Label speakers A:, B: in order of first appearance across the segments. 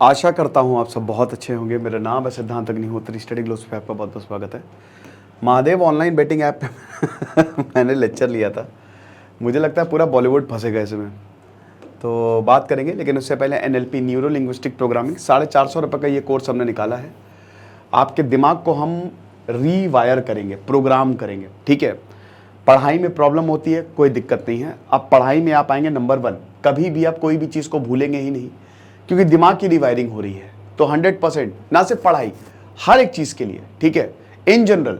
A: आशा करता हूँ आप सब बहुत अच्छे होंगे। मेरा नाम है सिद्धांत अग्निहोत्री। स्टडी ग्लोस पे आपका बहुत बहुत स्वागत है। महादेव ऑनलाइन बेटिंग ऐप पे मैंने लेक्चर लिया था। मुझे लगता है पूरा बॉलीवुड फंसेगा इसमें, तो बात करेंगे। लेकिन उससे पहले NLP न्यूरो लिंग्विस्टिक प्रोग्रामिंग 450 रुपये का ये कोर्स हमने निकाला है। आपके दिमाग को हम रीवायर करेंगे, प्रोग्राम करेंगे, ठीक है। पढ़ाई में प्रॉब्लम होती है, कोई दिक्कत नहीं है। अब पढ़ाई में आप आएंगे नंबर 1, कभी भी आप कोई भी चीज़ को भूलेंगे ही नहीं, क्योंकि दिमाग की रिवायरिंग हो रही है। तो 100%, ना सिर्फ पढ़ाई, हर एक चीज़ के लिए, ठीक है, इन जनरल।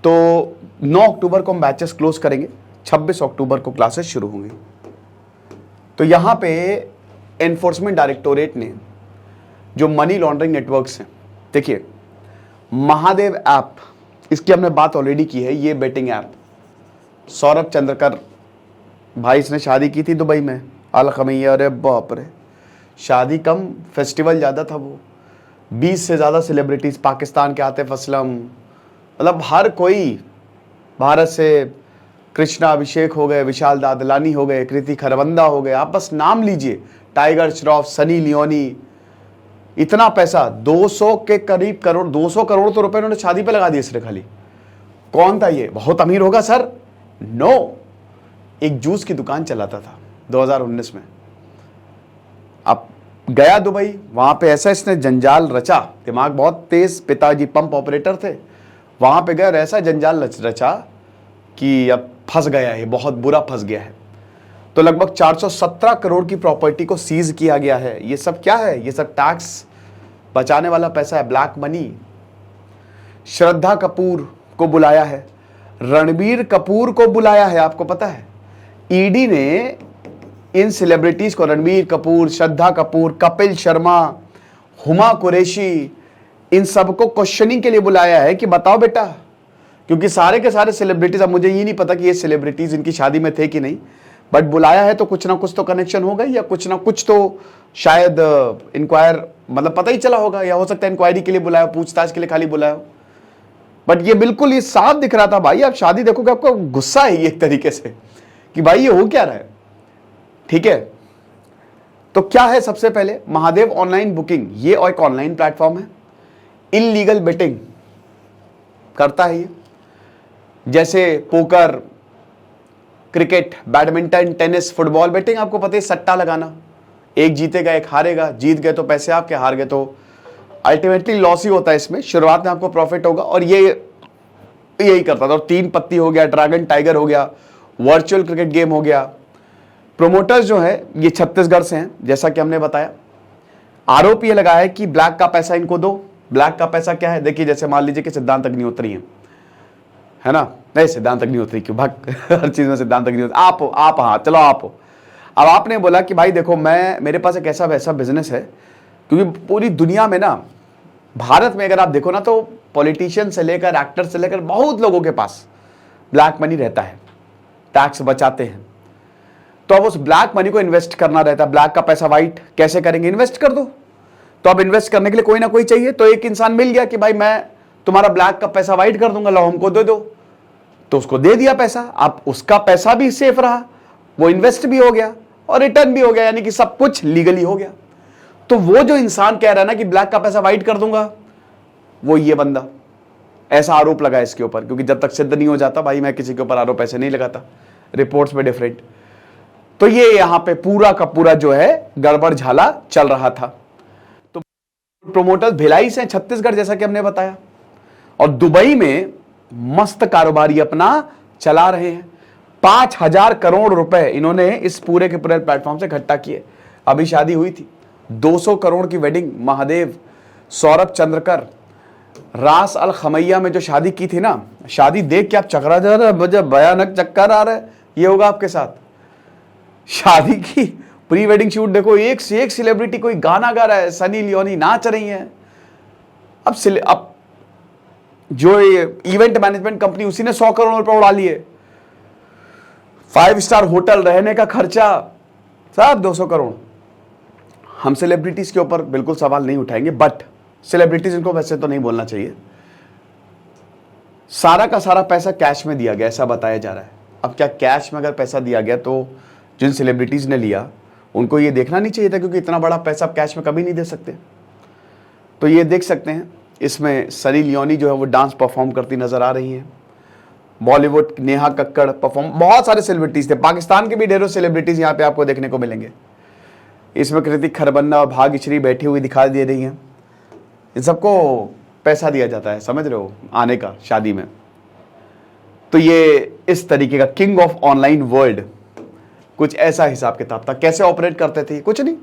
A: तो 9 अक्टूबर को हम बैचेस क्लोज करेंगे, 26 अक्टूबर को क्लासेस शुरू होंगी। तो यहाँ पे एनफोर्समेंट डायरेक्टोरेट ने जो मनी लॉन्ड्रिंग नेटवर्क्स हैं, देखिए महादेव ऐप, इसकी हमने बात ऑलरेडी की है। ये बेटिंग ऐप सौरभ चंद्रकर भाई, इसने शादी की थी दुबई में, अल खमैया। अरे बाप रे, शादी कम, फेस्टिवल ज़्यादा था। वो 20 से ज़्यादा सेलिब्रिटीज़ पाकिस्तान के, आतिफ असलम, मतलब हर कोई, भारत से कृष्णा अभिषेक हो गए, विशाल दादलानी हो गए, कृति खरबंदा हो गए, आप बस नाम लीजिए, टाइगर श्रॉफ, सनी लियोनी। इतना पैसा 200 के करीब करोड़, 200 करोड़ तो रुपए उन्होंने शादी पे लगा दिए सिर्फ खाली। कौन था ये? बहुत अमीर होगा सर? नो, एक जूस की दुकान चलाता था 2019 में। अब गया दुबई, वहां पे ऐसा इसने जंजाल रचा, दिमाग बहुत तेज, पिताजी पंप ऑपरेटर थे, वहां पे गया और ऐसा जंजाल रचा कि अब फंस गया है, बहुत बुरा फंस गया है। तो लगभग 417 करोड़ की प्रॉपर्टी को सीज किया गया है। ये सब क्या है? ये सब टैक्स बचाने वाला पैसा है, ब्लैक मनी। श्रद्धा कपूर को बुलाया है, रणबीर कपूर को बुलाया है, आपको पता है। ईडी ने इन सेलिब्रिटीज को, रणबीर कपूर, श्रद्धा कपूर, कपिल शर्मा, हुमा कुरैशी, इन सबको क्वेश्चनिंग के लिए बुलाया है कि बताओ बेटा, क्योंकि सारे के सारे सेलिब्रिटीज, अब मुझे ये नहीं पता कि ये सेलिब्रिटीज इनकी शादी में थे कि नहीं, बट बुलाया है तो कुछ ना कुछ तो कनेक्शन होगा, या कुछ ना कुछ तो शायद इंक्वायर, मतलब पता ही चला होगा, या हो सकता है इंक्वायरी के लिए बुलाया, पूछताछ के लिए खाली बुलाया। बट ये बिल्कुल ये साफ दिख रहा था भाई। आप शादी देखोगे आपको गुस्सा है एक तरीके से कि भाई ये हो क्या रहा है, ठीक है। तो क्या है? सबसे पहले महादेव ऑनलाइन बुकिंग, ये और एक ऑनलाइन प्लेटफॉर्म है। इनलीगल बेटिंग करता है ये, जैसे poker, cricket, badminton, tennis, football betting. आपको पता है सट्टा लगाना, एक जीतेगा एक हारेगा, जीत गए तो पैसे आपके, हार गए तो अल्टीमेटली लॉस ही होता है इसमें। शुरुआत में आपको प्रॉफिट होगा, और ये यही करता था। और 3 पत्ती हो गया, ड्रैगन टाइगर हो गया, वर्चुअल क्रिकेट गेम हो गया। प्रोमोटर्स जो है ये छत्तीसगढ़ से हैं, जैसा कि हमने बताया। आरोप ये लगा है कि ब्लैक का पैसा इनको दो। ब्लैक का पैसा क्या है? देखिए, जैसे मान लीजिए कि सिद्धांत अग्निहोत्री है ना, नहीं सिद्धांत अग्निहोत्री क्यों, भाग हर चीज में सिद्धांत अग्निहोत्री, आप हाँ चलो आप हो। अब आपने बोला कि भाई देखो, मेरे पास एक ऐसा वैसा बिजनेस है, क्योंकि पूरी दुनिया में ना, भारत में अगर आप देखो ना, तो पॉलिटिशियन से लेकर एक्टर से लेकर बहुत लोगों के पास ब्लैक मनी रहता है, टैक्स बचाते हैं। तो अब उस ब्लैक मनी को इन्वेस्ट करना रहता है। ब्लैक का पैसा वाइट कैसे करेंगे? इन्वेस्ट कर दो। तो अब इन्वेस्ट करने के लिए कोई ना कोई चाहिए। तो एक इंसान मिल गया कि भाई मैं तुम्हारा ब्लैक का पैसा वाइट कर दूंगा, लाओ हमको दे दो। तो उसको दे दिया पैसा। अब उसका पैसा भी सेफ रहा, वो इन्वेस्ट भी हो गया और रिटर्न भी हो गया, यानी कि सब कुछ लीगली हो गया। तो वो जो इंसान कह रहा है ना कि ब्लैक का पैसा वाइट कर दूंगा, वो ये बंदा, ऐसा आरोप लगा इसके ऊपर। क्योंकि जब तक सिद्ध नहीं हो जाता भाई, मैं किसी के ऊपर आरोप ऐसे नहीं लगाता, रिपोर्ट्स में डिफरेंट। तो ये यहां पे पूरा का पूरा जो है गड़बड़ झाला चल रहा था। तो प्रोमोटर्स भिलाई से, छत्तीसगढ़, जैसा कि हमने बताया, और दुबई में मस्त कारोबारी अपना चला रहे हैं। 5000 करोड़ रुपए इन्होंने इस पूरे के पूरे प्लेटफॉर्म से इकट्ठा किए। अभी शादी हुई थी, 200 करोड़ की वेडिंग। महादेव, सौरभ चंद्रकर, रास अल खमैया में जो शादी की थी ना, शादी देख के आप चकरा जा रहे हैं, मुझे भयानक चक्कर आ रहा है। ये होगा आपके साथ, शादी की प्री वेडिंग शूट देखो, एक से एक सेलिब्रिटी, कोई गाना गा रहा है, सनी लियोनी नाच रही है। अब जो इवेंट मैनेजमेंट कंपनी, उसी ने 100 करोड़ रुपए उड़ा लिए। 5 स्टार होटल, रहने का खर्चा सब 200 करोड़। हम सेलिब्रिटीज के ऊपर बिल्कुल सवाल नहीं उठाएंगे, बट सेलिब्रिटीज, इनको वैसे तो नहीं बोलना चाहिए। सारा का सारा पैसा कैश में दिया गया, ऐसा बताया जा रहा है। अब क्या कैश में अगर पैसा दिया गया, तो जिन सेलिब्रिटीज ने लिया उनको ये देखना नहीं चाहिए था, क्योंकि इतना बड़ा पैसा आप कैश में कभी नहीं दे सकते। तो ये देख सकते हैं, इसमें सनी लियोनी जो है वो डांस परफॉर्म करती नजर आ रही हैं। बॉलीवुड नेहा कक्कड़ परफॉर्म, बहुत सारे सेलिब्रिटीज थे, पाकिस्तान के भी ढेरों सेलिब्रिटीज यहाँ पे आपको देखने को मिलेंगे। इसमें कृतिक खरबंदा और भाग्यश्री बैठी हुई दिखाई दे रही हैं। इन सबको पैसा दिया जाता है, समझ रहे हो, आने का शादी में। तो ये इस तरीके का किंग ऑफ ऑनलाइन वर्ल्ड, कुछ ऐसा हिसाब किताब था। कैसे ऑपरेट करते थे? कुछ नहीं,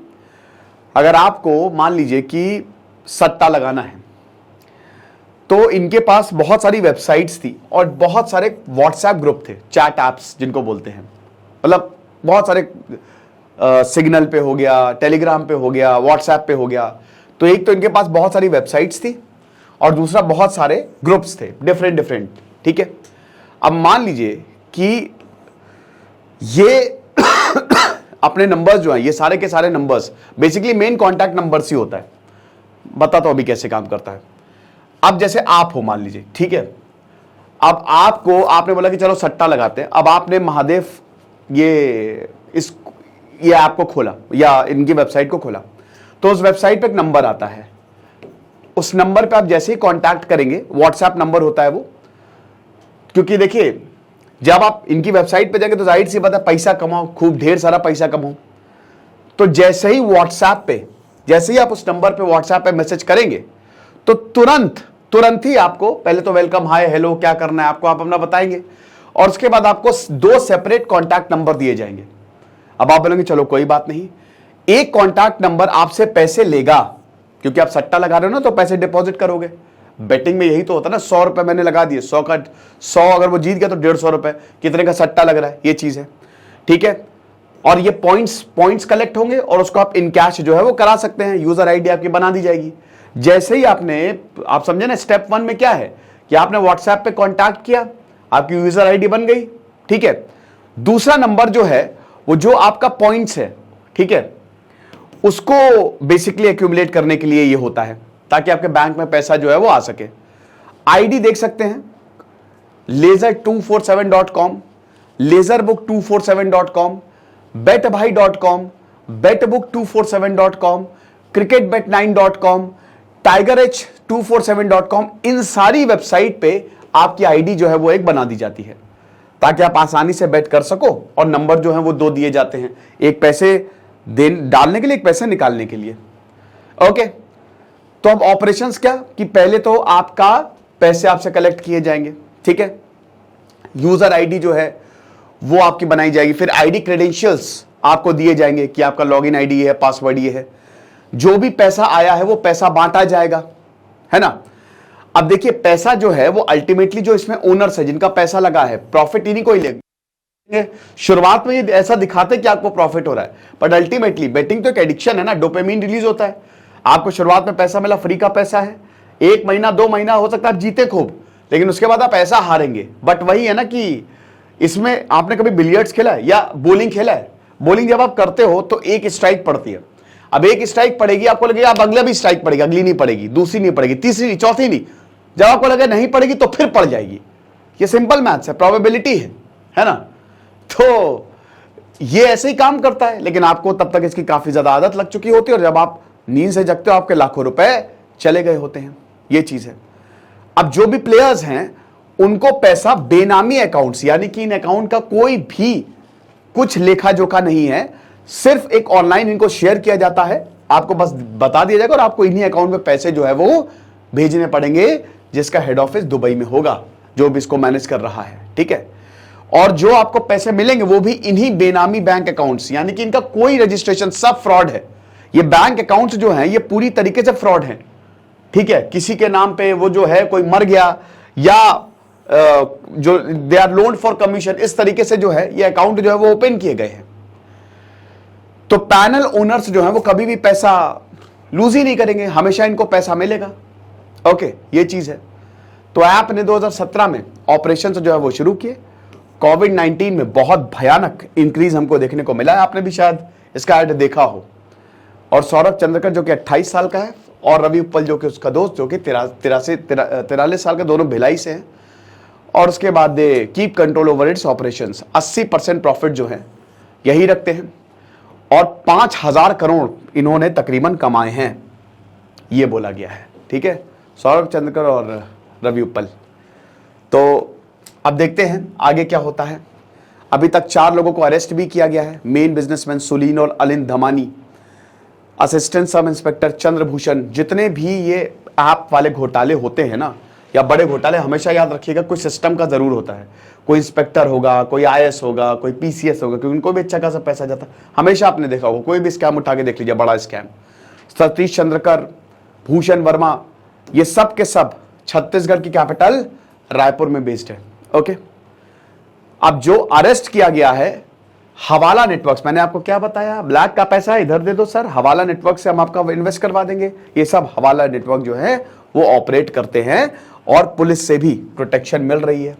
A: अगर आपको मान लीजिए कि सट्टा लगाना है तो इनके पास बहुत सारी वेबसाइट्स थी और बहुत सारे व्हाट्सएप ग्रुप थे, चैट ऐप्स जिनको बोलते हैं, मतलब बहुत सारे सिग्नल पे हो गया, टेलीग्राम पे हो गया, व्हाट्सएप पे हो गया। तो एक तो इनके पास बहुत सारी वेबसाइट्स थी और दूसरा बहुत सारे ग्रुप्स थे, डिफरेंट, ठीक है। अब मान लीजिए कि ये अपने नंबर्स जो हैं, ये सारे के सारे numbers basically main contact numbers ही होता है। बताता हूं अभी कैसे काम करता है। अब जैसे आप हो मान लीजिए, ठीक है, अब आपने बोला कि चलो सट्टा लगाते हैं। अब आपने महादेव ये ऐप को खोला या इनकी वेबसाइट को खोला, तो उस वेबसाइट पे एक नंबर आता है। उस नंबर पे आप जैसे ही कांटेक्ट करेंगे, व्हाट्सएप नंबर होता है वो, क्योंकि देखिए जब आप इनकी वेबसाइट पे जाएंगे तो जाहिर सी बात है पैसा कमाओ, खूब ढेर सारा पैसा कमाओ। तो जैसे ही व्हाट्सएप पे, जैसे ही आप उस नंबर पे व्हाट्सएप पे मैसेज करेंगे तो तुरंत ही आपको पहले तो वेलकम, हाय, हेलो, क्या करना है आपको, आप अपना बताएंगे और उसके बाद आपको 2 सेपरेट कॉन्टैक्ट नंबर दिए जाएंगे। अब आप बोलेंगे चलो कोई बात नहीं, एक कॉन्टैक्ट नंबर आपसे पैसे लेगा, क्योंकि आप सट्टा लगा रहे हो ना, तो पैसे डिपॉजिट करोगे। बेटिंग में यही तो होता है ना, 100 रुपए मैंने लगा दिए, 100 अगर वो जीत गया तो 150 रुपए, कितने का सट्टा लग रहा है, ये चीज है, ठीक है। और ये पॉइंट्स कलेक्ट होंगे और उसको आप इन कैश जो है वो करा सकते हैं। यूजर आईडी आपकी बना दी जाएगी। जैसे ही आप समझे ना, स्टेप 1 में क्या है कि आपने व्हाट्सएप पे कांटेक्ट किया, आपकी यूजर आईडी बन गई, ठीक है। दूसरा नंबर जो है वो जो आपका पॉइंट्स है, ठीक है, उसको बेसिकली एक्यूमुलेट करने के लिए ये होता है, ताकि आपके बैंक में पैसा जो है वो आ सके। आईडी देख सकते हैं, laser247.com, laserbook247.com, betbhai.com, betbook247.com, cricketbet9.com, tigerh247.com, इन सारी वेबसाइट पे आपकी आईडी जो है वो एक बना दी जाती है, ताकि आप आसानी से बेट कर सको। और नंबर जो है वो 2 दिए जाते हैं, एक पैसे डालने के लिए, एक पैसे निकालने के लिए। ओके, तो अब ऑपरेशंस क्या कि पहले तो आपका पैसे आपसे कलेक्ट किए जाएंगे, ठीक है। यूजर आईडी जो है वो आपकी बनाई जाएगी, फिर आईडी क्रेडेंशियल्स आपको दिए जाएंगे कि आपका लॉगिन आईडी है, पासवर्ड ये है। जो भी पैसा आया है वो पैसा बांटा जाएगा, है ना। अब देखिए पैसा जो है वो अल्टीमेटली जो इसमें ओनर्स है, जिनका पैसा लगा है, प्रॉफिट इन्हीं को ही लेंगे। शुरुआत में ये ऐसा दिखाते कि आपको प्रॉफिट हो रहा है, बट अल्टीमेटली बेटिंग तो एक एडिक्शन है ना, डोपामिन रिलीज होता है। आपको शुरुआत में पैसा मिला, फ्री का पैसा है, 1 महीना 2 महीना हो सकता है आप जीते खूब, लेकिन उसके बाद आप ऐसा हारेंगे। बट वही है ना कि इसमें आपने कभी बिलियर्ड्स खेला है या बॉलिंग खेला है? बॉलिंग जब आप करते हो तो एक स्ट्राइक पड़ती है। अब एक स्ट्राइक पड़ेगी, आपको लगेगा अब अगला भी स्ट्राइक पड़ेगी, अगली नहीं पड़ेगी, दूसरी नहीं पड़ेगी, तीसरी नहीं, चौथी नहीं। जब आपको लगे नहीं पड़ेगी तो फिर पड़ जाएगी। ये सिंपल मैथ्स है, प्रोबेबिलिटी है ना। तो ये ऐसे ही काम करता है, लेकिन आपको तब तक इसकी काफी ज्यादा आदत लग चुकी होती है और जब आप नींद से जगते हो आपके लाखों रुपए चले गए होते हैं। ये चीज है। अब जो भी प्लेयर्स हैं उनको पैसा बेनामी अकाउंट्स, यानी कि इन अकाउंट का कोई भी कुछ लेखा जोखा नहीं है, सिर्फ एक ऑनलाइन इनको शेयर किया जाता है, आपको बस बता दिया जाएगा और आपको इन्हीं अकाउंट में पैसे जो है वो भेजने पड़ेंगे, जिसका हेड ऑफिस दुबई में होगा, जो भी इसको मैनेज कर रहा है, ठीक है। और जो आपको पैसे मिलेंगे वो भी इन्हीं बेनामी बैंक अकाउंट्स, यानी कि इनका कोई रजिस्ट्रेशन, सब फ्रॉड है। ये बैंक अकाउंट्स जो हैं ये पूरी तरीके से फ्रॉड हैं, ठीक है। किसी के नाम पे वो जो है कोई मर गया या जो they are loan for commission, इस तरीके से जो है ये अकाउंट जो है वो ओपन किए गए हैं। तो पैनल ओनर्स जो है वो कभी भी पैसा लूज ही नहीं करेंगे, हमेशा इनको पैसा मिलेगा। ओके, ये चीज है। तो ऐप ने 2017 में ऑपरेशन जो है वो शुरू किए। कोविड-19 में बहुत भयानक इंक्रीज हमको देखने को मिला है, आपने भी शायद इसका ऐड देखा हो। और सौरभ चंद्रकर जो कि 28 साल का है और रवि उपल जो कि उसका दोस्त जो कि 43 साल के, दोनों भिलाई से हैं। और उसके बाद they keep control over it's operations, 80% profit जो है यही रखते हैं। और 5,000 करोड़ इन्होंने तकरीबन कमाए हैं, ये बोला गया है। ठीक है, सौरभ चंद्रकर और रवि उप्पल। तो अब देखते हैं आगे क्या होता है। अभी तक 4 लोगों को अरेस्ट भी किया गया है। मेन बिजनेसमैन सुलीन और अलिन Dhamani, assistant sub inspector Chandrabhushan. जितने भी ये ऐप वाले घोटाले होते हैं ना, या बड़े घोटाले, हमेशा याद रखिएगा कोई सिस्टम का जरूर होता है। कोई इंस्पेक्टर होगा, कोई IAS होगा, कोई PCS होगा, क्योंकि उनको भी अच्छा खासा पैसा जाता है। हमेशा आपने देखा होगा, कोई भी स्कैम उठा के देख लीजिए, बड़ा स्कैम। सतीश चंद्रकर, भूषण वर्मा, ये सब के सब छत्तीसगढ़ की कैपिटल रायपुर में बेस्ड है। ओके, अब जो अरेस्ट किया गया है हवाला नेटवर्क्स, मैंने आपको क्या बताया, ब्लैक का पैसा इधर दे दो सर, हवाला नेटवर्क से हम आपका इन्वेस्ट करवा देंगे। ये सब हवाला नेटवर्क जो है वो ऑपरेट करते हैं और पुलिस से भी प्रोटेक्शन मिल रही है।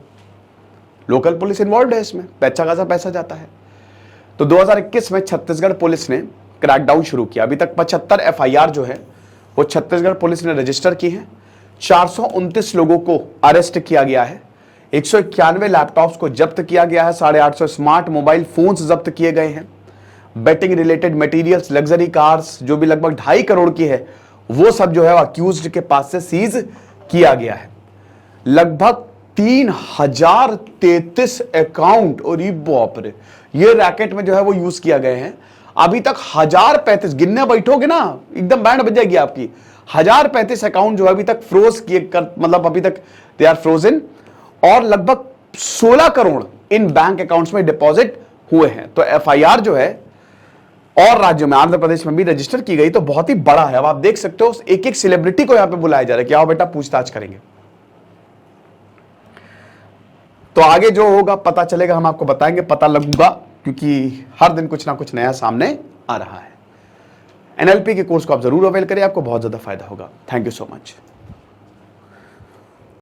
A: लोकल पुलिस इन्वॉल्व है इसमें, अच्छा खासा पैसा जाता है। तो 2021 में छत्तीसगढ़ पुलिस ने क्रैकडाउन शुरू किया। अभी तक 75 FIR जो है वो छत्तीसगढ़ पुलिस ने रजिस्टर की है। 429 लोगों को अरेस्ट किया गया है। 191 लैपटॉप्स को जब्त किया गया है। 850 स्मार्ट मोबाइल फोन्स जब्त किए गए हैं। Betting related materials, luxury cars जो भी लगभग 2.5 करोड़ की है, वो सब जो है अक्यूज्ड के पास से सीज किया गया है। लगभग 3033 अकाउंट, और बाप रे, ये रैकेट में जो है वो यूज किया गए हैं। अभी तक 1035, गिनने बैठोगे ना एकदम बैंड बज जाएगी आपकी। 1035 अकाउंट जो है अभी तक फ्रोज किए, मतलब अभी तक दे आर फ्रोजन, और लगभग 16 करोड़ इन बैंक अकाउंट्स में डिपॉजिट हुए हैं। तो FIR जो है और राज्यों में, आंध्र प्रदेश में भी रजिस्टर की गई, तो बहुत ही बड़ा है। अब आप देख सकते हो एक एक सेलिब्रिटी को यहां पे बुलाया जा रहा है कि आओ बेटा पूछताछ करेंगे। तो आगे जो होगा पता चलेगा, हम आपको बताएंगे, पता लगूगा, क्योंकि हर दिन कुछ ना कुछ नया सामने आ रहा है। NLP के कोर्स को आप जरूर अवेल करें, आपको बहुत ज्यादा फायदा होगा। Thank you so much.